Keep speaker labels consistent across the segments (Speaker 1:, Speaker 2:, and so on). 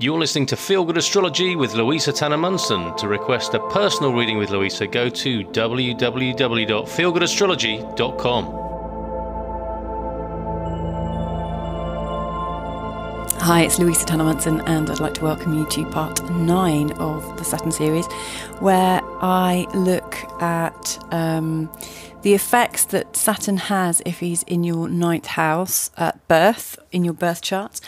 Speaker 1: You're listening to Feel Good Astrology with Louisa Tanner Munson. To request a personal reading with Louisa, go to www.feelgoodastrology.com.
Speaker 2: Hi, it's Louisa Tanner Munson, and I'd like to welcome you to part 9 of the Saturn series, where I look at the effects that Saturn has if he's in your 9th house at birth, in your birth charts,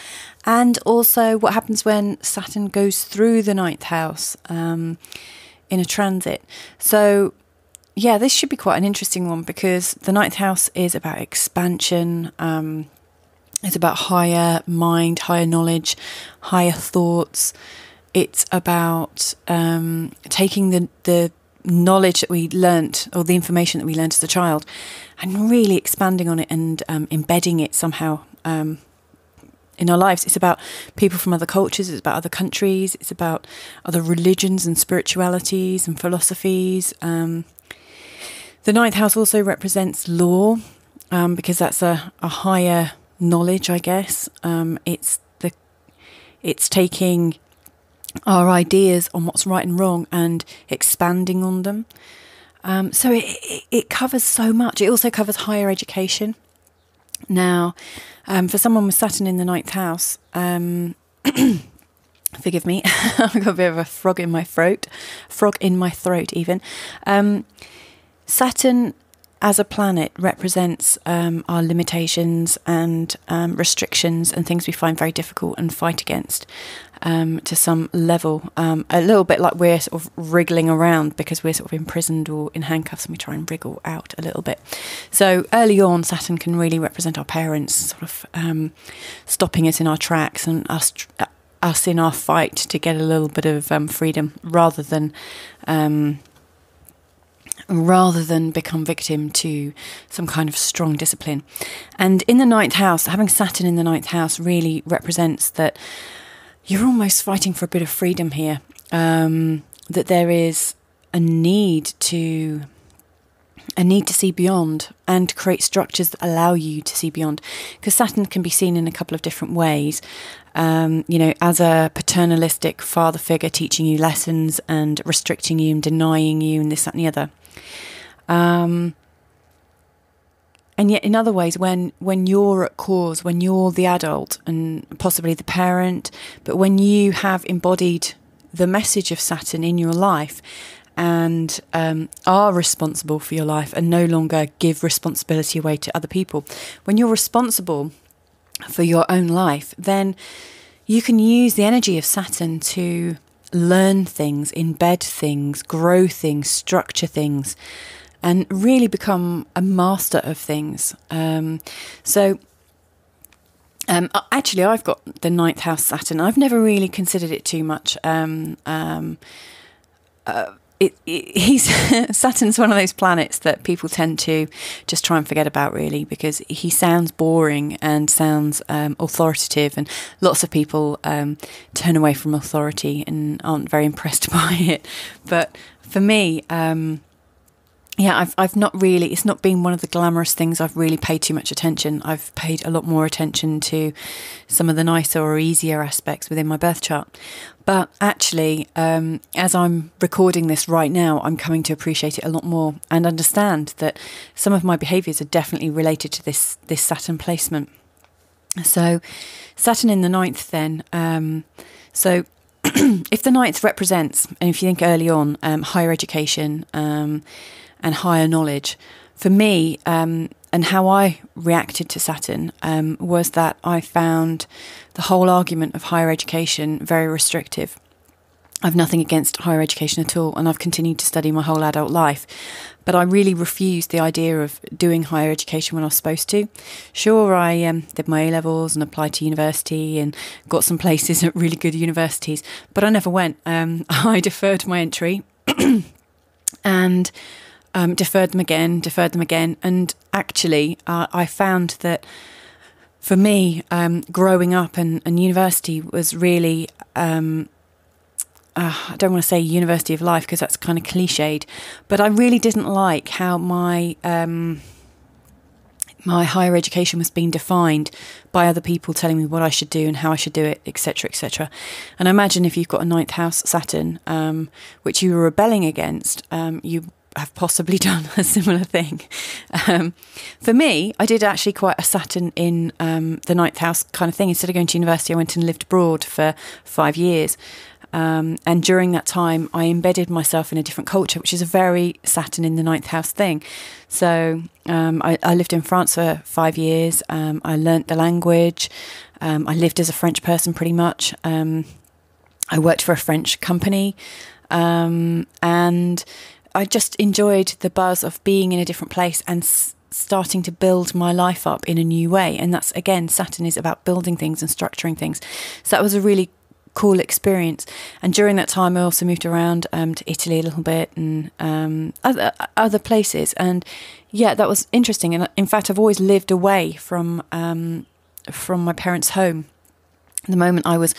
Speaker 2: and also what happens when Saturn goes through the 9th house in a transit. So, yeah, this should be quite an interesting one because the 9th house is about expansion. It's about higher mind, higher knowledge, higher thoughts. It's about taking the knowledge that we learnt, or the information that we learnt as a child, and really expanding on it and embedding it somehow in our lives. It's about people from other cultures, it's about other countries, it's about other religions and spiritualities and philosophies. The 9th house also represents law, because that's a higher knowledge, I guess. It's taking our ideas on what's right and wrong and expanding on them. So it covers so much. It also covers higher education. Now, for someone with Saturn in the 9th house, forgive me, I've got a bit of a frog in my throat even. Saturn as a planet represents our limitations and restrictions and things we find very difficult and fight against to some level. A little bit like we're sort of wriggling around because we're sort of imprisoned or in handcuffs, and we try and wriggle out a little bit. So early on, Saturn can really represent our parents, sort of stopping us in our tracks and us in our fight to get a little bit of freedom rather than become victim to some kind of strong discipline. And in the 9th house, having Saturn in the 9th house really represents that you're almost fighting for a bit of freedom here, that there is a need to see beyond and create structures that allow you to see beyond. Because Saturn can be seen in a couple of different ways. As a paternalistic father figure teaching you lessons and restricting you and denying you and this, that and the other. And yet in other ways, when you're at cause, when you're the adult and possibly the parent, but when you have embodied the message of Saturn in your life and are responsible for your life and no longer give responsibility away to other people, when you're responsible for your own life, then you can use the energy of Saturn to learn things, embed things, grow things, structure things, and really become a master of things. Actually, I've got the 9th house Saturn. I've never really considered it too much. Saturn's one of those planets that people tend to just try and forget about, really, because he sounds boring and sounds authoritative, and lots of people turn away from authority and aren't very impressed by it. But for me, I've not really, it's not been one of the glamorous things I've really paid too much attention. I've paid a lot more attention to some of the nicer or easier aspects within my birth chart. But actually, as I'm recording this right now, I'm coming to appreciate it a lot more and understand that some of my behaviours are definitely related to this Saturn placement. So Saturn in the 9th then, so if the 9th represents, and if you think early on, higher education and higher knowledge, for me, and how I reacted to Saturn was that I found the whole argument of higher education very restrictive. I've nothing against higher education at all, and I've continued to study my whole adult life. But I really refused the idea of doing higher education when I was supposed to. Sure, I did my A-levels and applied to university and got some places at really good universities, but I never went. I deferred my entry and deferred them again. And actually, I found that for me, growing up and university was really... I don't want to say University of Life because that's kind of cliched, but I really didn't like how my my higher education was being defined by other people telling me what I should do and how I should do it, etc., etc. And I imagine if you've got a ninth house Saturn, which you were rebelling against, you have possibly done a similar thing. For me, I did actually quite a Saturn in the ninth house kind of thing. Instead of going to university, I went and lived abroad for 5 years. And during that time, I embedded myself in a different culture, which is a very Saturn in the ninth house thing. So I lived in France for 5 years. I learnt the language. I lived as a French person pretty much. I worked for a French company. And I just enjoyed the buzz of being in a different place and starting to build my life up in a new way. And that's, again, Saturn is about building things and structuring things. So that was a really cool experience. And during that time I also moved around to Italy a little bit and other places, and yeah, that was interesting. And in fact I've always lived away from my parents' home. The moment I was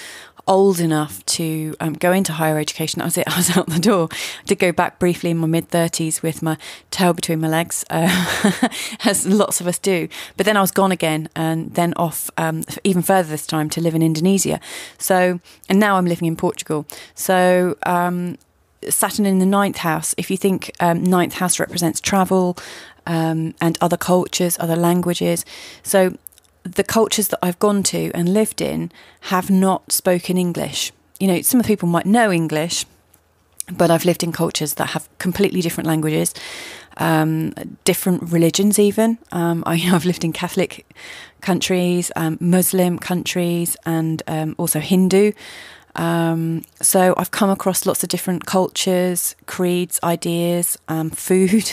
Speaker 2: old enough to go into higher education, that was it. I was out the door. I did go back briefly in my mid-30s with my tail between my legs, as lots of us do. But then I was gone again, and then off even further this time to live in Indonesia. So, and now I'm living in Portugal. So Saturn in the ninth house, if you think ninth house represents travel and other cultures, other languages. So the cultures that I've gone to and lived in have not spoken English. You know, some people might know English, but I've lived in cultures that have completely different languages, different religions even. I've lived in Catholic countries, Muslim countries, and also Hindu. So I've come across lots of different cultures, creeds, ideas, food.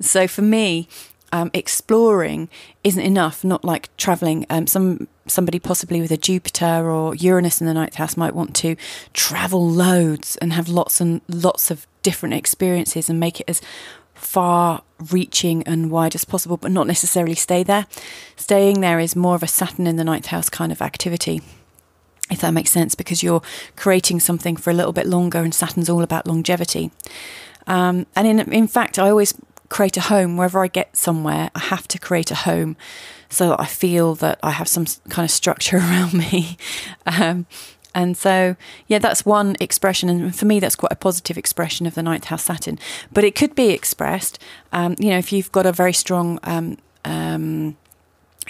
Speaker 2: So for me, exploring isn't enough, not like travelling. Somebody possibly with a Jupiter or Uranus in the ninth house might want to travel loads and have lots and lots of different experiences and make it as far reaching and wide as possible, but not necessarily stay there. Staying there is more of a Saturn in the ninth house kind of activity, if that makes sense, because you're creating something for a little bit longer, and Saturn's all about longevity. And in fact, I always create a home. Wherever I get somewhere, I have to create a home so that I feel that I have some kind of structure around me. And so, yeah, that's one expression. And for me, that's quite a positive expression of the ninth house Saturn. But it could be expressed, if you've got a very strong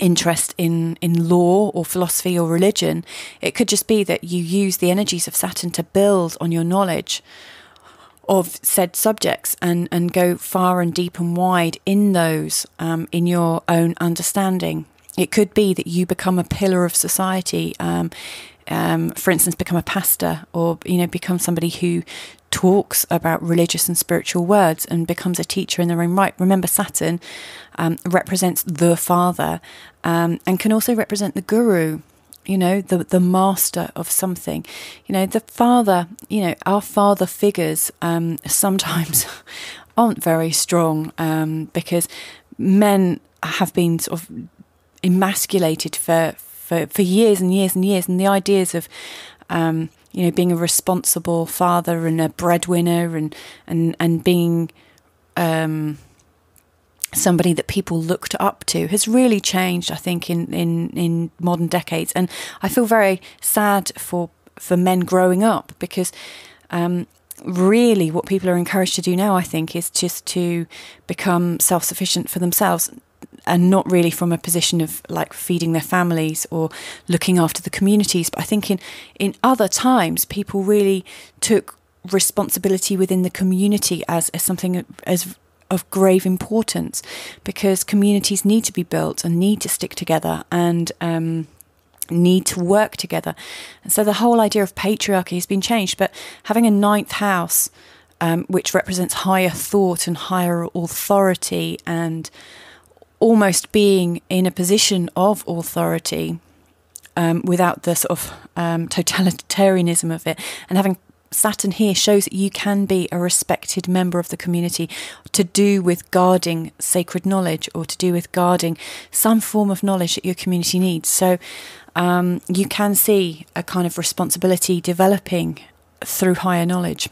Speaker 2: interest in law or philosophy or religion, it could just be that you use the energies of Saturn to build on your knowledge of said subjects and go far and deep and wide in those, in your own understanding. It could be that you become a pillar of society, for instance, become a pastor, or, become somebody who talks about religious and spiritual words and becomes a teacher in their own right. Remember, Saturn represents the father, and can also represent the guru, the master of something. The father, our father figures sometimes aren't very strong, because men have been sort of emasculated for years and years and years, and the ideas of being a responsible father and a breadwinner and being somebody that people looked up to has really changed, I think, in modern decades. And I feel very sad for men growing up, because really what people are encouraged to do now, I think, is just to become self-sufficient for themselves, and not really from a position of like feeding their families or looking after the communities. But I think in other times, people really took responsibility within the community as something as of grave importance, because communities need to be built and need to stick together and need to work together. And so the whole idea of patriarchy has been changed. But having a ninth house, which represents higher thought and higher authority, and almost being in a position of authority without the sort of totalitarianism of it, and having Saturn here shows that you can be a respected member of the community, to do with guarding sacred knowledge, or to do with guarding some form of knowledge that your community needs. So you can see a kind of responsibility developing through higher knowledge.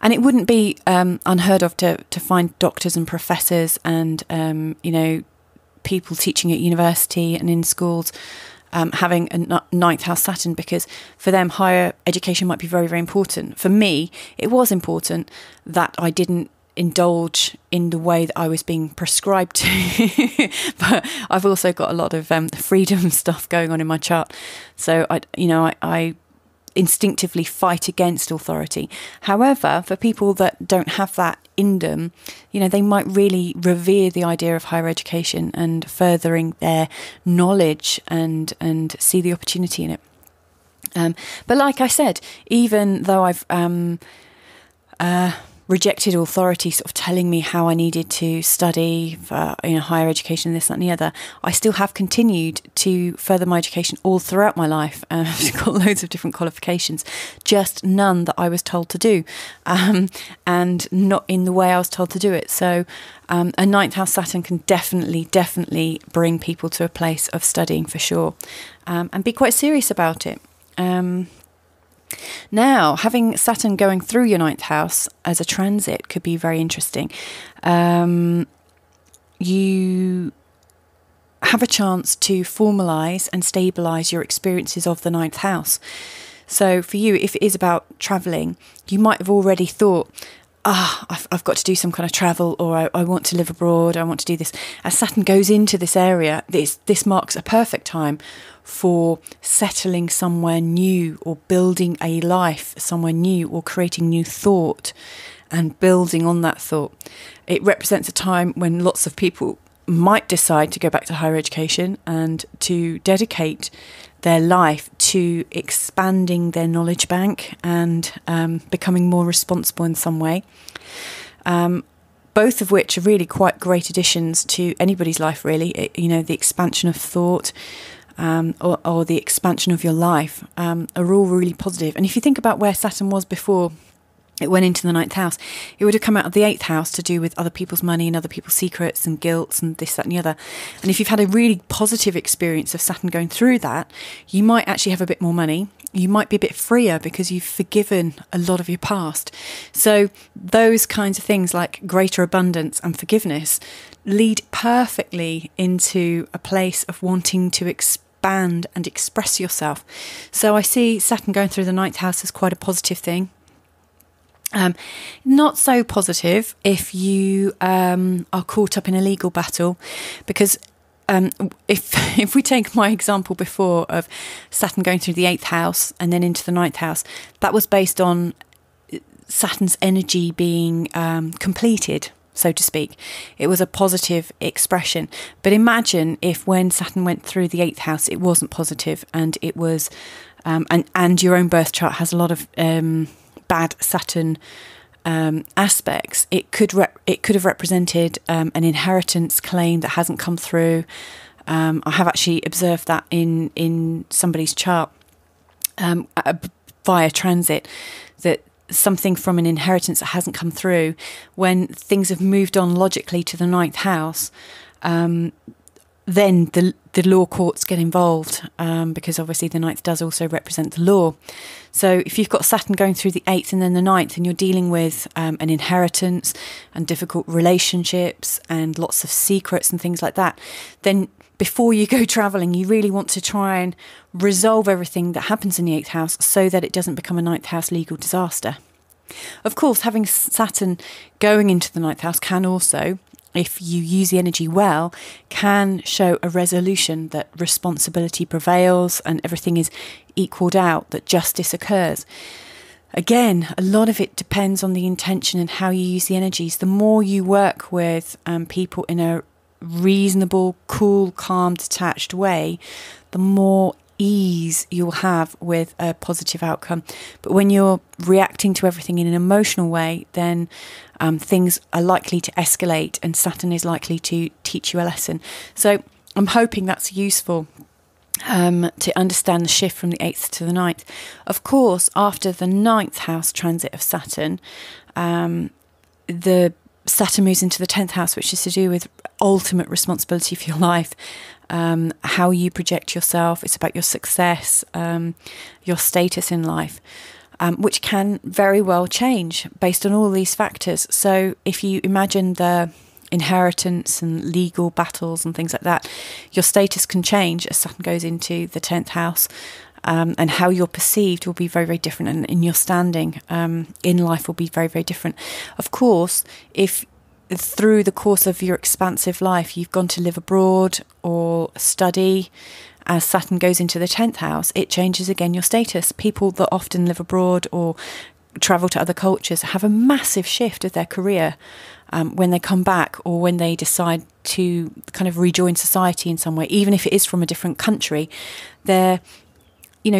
Speaker 2: And it wouldn't be unheard of to find doctors and professors and, people teaching at university and in schools having a ninth house Saturn, because for them, higher education might be very, very important. For me, it was important that I didn't indulge in the way that I was being prescribed to. But I've also got a lot of freedom stuff going on in my chart. So I instinctively fight against authority. However, for people that don't have that in them, they might really revere the idea of higher education and furthering their knowledge and see the opportunity in it. But like I said, even though I've rejected authority sort of telling me how I needed to study for higher education, this, that and the other, I still have continued to further my education all throughout my life. I've got loads of different qualifications, just none that I was told to do, and not in the way I was told to do it. So a ninth house Saturn can definitely bring people to a place of studying for sure, and be quite serious about it. Now, having Saturn going through your ninth house as a transit could be very interesting. You have a chance to formalise and stabilise your experiences of the ninth house. So for you, if it is about travelling, you might have already thought, I've got to do some kind of travel, or I want to live abroad, I want to do this. As Saturn goes into this area, this marks a perfect time for settling somewhere new, or building a life somewhere new, or creating new thought and building on that thought. It represents a time when lots of people might decide to go back to higher education and to dedicate their life to expanding their knowledge bank and becoming more responsible in some way. Both of which are really quite great additions to anybody's life, really. The expansion of thought or the expansion of your life are all really positive. And if you think about where Saturn was before it went into the ninth house, it would have come out of the eighth house to do with other people's money and other people's secrets and guilt and this, that and the other. And if you've had a really positive experience of Saturn going through that, you might actually have a bit more money. You might be a bit freer because you've forgiven a lot of your past. So those kinds of things like greater abundance and forgiveness lead perfectly into a place of wanting to expand and express yourself. So I see Saturn going through the ninth house as quite a positive thing. Not so positive if you are caught up in a legal battle, because if we take my example before of Saturn going through the eighth house and then into the ninth house, that was based on Saturn's energy being completed, so to speak. It was a positive expression. But imagine if when Saturn went through the eighth house, it wasn't positive, and it was and your own birth chart has a lot of bad Saturn aspects. It could have represented an inheritance claim that hasn't come through. I have actually observed that in somebody's chart via transit, that something from an inheritance that hasn't come through, when things have moved on logically to the ninth house, then the law courts get involved, because obviously the ninth does also represent the law. So if you've got Saturn going through the eighth and then the ninth, and you're dealing with an inheritance and difficult relationships and lots of secrets and things like that, then before you go travelling, you really want to try and resolve everything that happens in the eighth house so that it doesn't become a ninth house legal disaster. Of course, having Saturn going into the ninth house can also, if you use the energy well, can show a resolution, that responsibility prevails and everything is equalled out, that justice occurs. Again, a lot of it depends on the intention and how you use the energies. The more you work with people in a reasonable, cool, calm, detached way, the more ease you'll have with a positive outcome. But when you're reacting to everything in an emotional way, then things are likely to escalate, and Saturn is likely to teach you a lesson. So I'm hoping that's useful to understand the shift from the 8th to the 9th. Of course, after the 9th house transit of Saturn, the Saturn moves into the 10th house, which is to do with ultimate responsibility for your life, how you project yourself. It's about your success, your status in life. which can very well change based on all these factors. So if you imagine the inheritance and legal battles and things like that, your status can change as Saturn goes into the 10th house, and how you're perceived will be very, very different, and in your standing in life will be very, very different. Of course, if through the course of your expansive life you've gone to live abroad or study, as Saturn goes into the 10th house, it changes again your status. People that often live abroad or travel to other cultures have a massive shift of their career when they come back, or when they decide to kind of rejoin society in some way, even if it is from a different country. Their,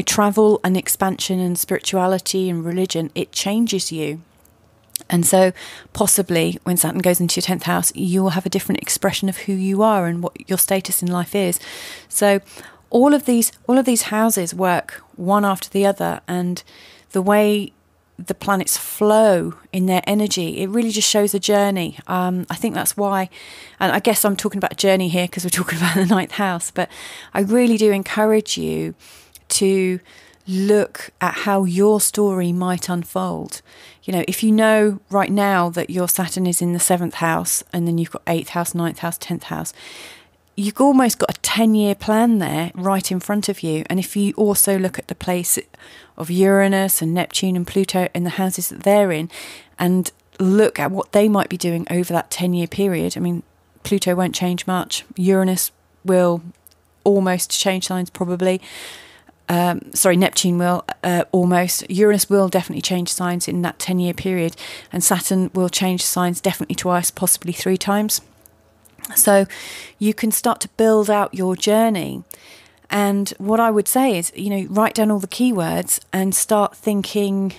Speaker 2: travel and expansion and spirituality and religion, it changes you. And so possibly when Saturn goes into your 10th house, you will have a different expression of who you are and what your status in life is. So all of these houses work one after the other, and the way the planets flow in their energy, it really just shows a journey. I think that's why, and I guess I'm talking about journey here because we're talking about the 9th house, but I really do encourage you to look at how your story might unfold. If you know right now that your Saturn is in the 7th house, and then you've got 8th house, 9th house, 10th house, you've almost got a 10-year plan there right in front of you. And if you also look at the place of Uranus and Neptune and Pluto in the houses that they're in, and look at what they might be doing over that 10-year period. I mean, Pluto won't change much. Uranus will almost change signs probably. Neptune will almost. Uranus will definitely change signs in that 10-year period. And Saturn will change signs definitely twice, possibly 3 times. So you can start to build out your journey. And what I would say is, write down all the keywords and start thinking,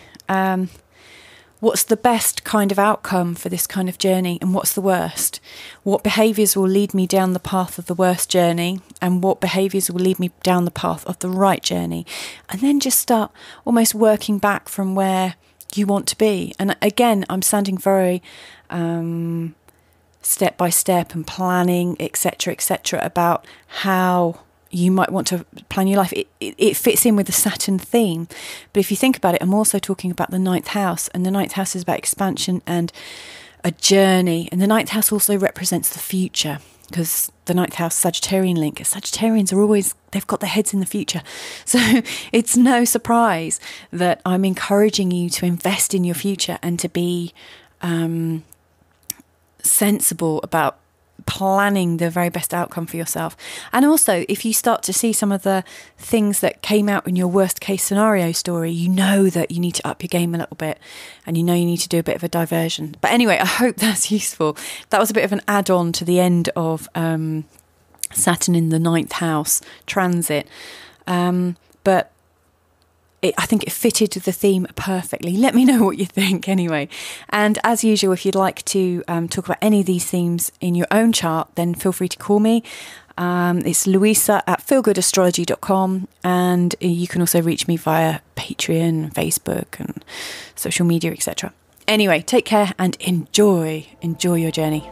Speaker 2: what's the best kind of outcome for this kind of journey, and what's the worst? What behaviours will lead me down the path of the worst journey, and what behaviours will lead me down the path of the right journey? And then just start almost working back from where you want to be. And again, I'm sounding very step by step and planning, etc., about how you might want to plan your life. It fits in with the Saturn theme. But if you think about it, I'm also talking about the 9th house, and the 9th house is about expansion and a journey. And the 9th house also represents the future, because the 9th house Sagittarian link, Sagittarians are always, they've got their heads in the future. So it's no surprise that I'm encouraging you to invest in your future and to be sensible about planning the very best outcome for yourself. And also, if you start to see some of the things that came out in your worst case scenario story, you know that you need to up your game a little bit, and you know you need to do a bit of a diversion. But anyway, I hope that's useful. That was a bit of an add-on to the end of Saturn in the 9th house transit. But I think it fitted the theme perfectly. Let me know what you think anyway. And as usual, if you'd like to talk about any of these themes in your own chart, then feel free to call me. It's louisa@feelgoodastrology.com, and you can also reach me via Patreon, Facebook and social media, etc. Anyway, take care and enjoy your journey.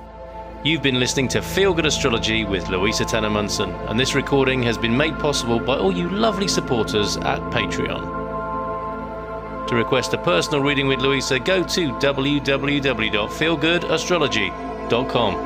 Speaker 1: You've been listening to Feel Good Astrology with Louisa Tanner Munson, and this recording has been made possible by all you lovely supporters at Patreon. To request a personal reading with Louisa, go to www.feelgoodastrology.com.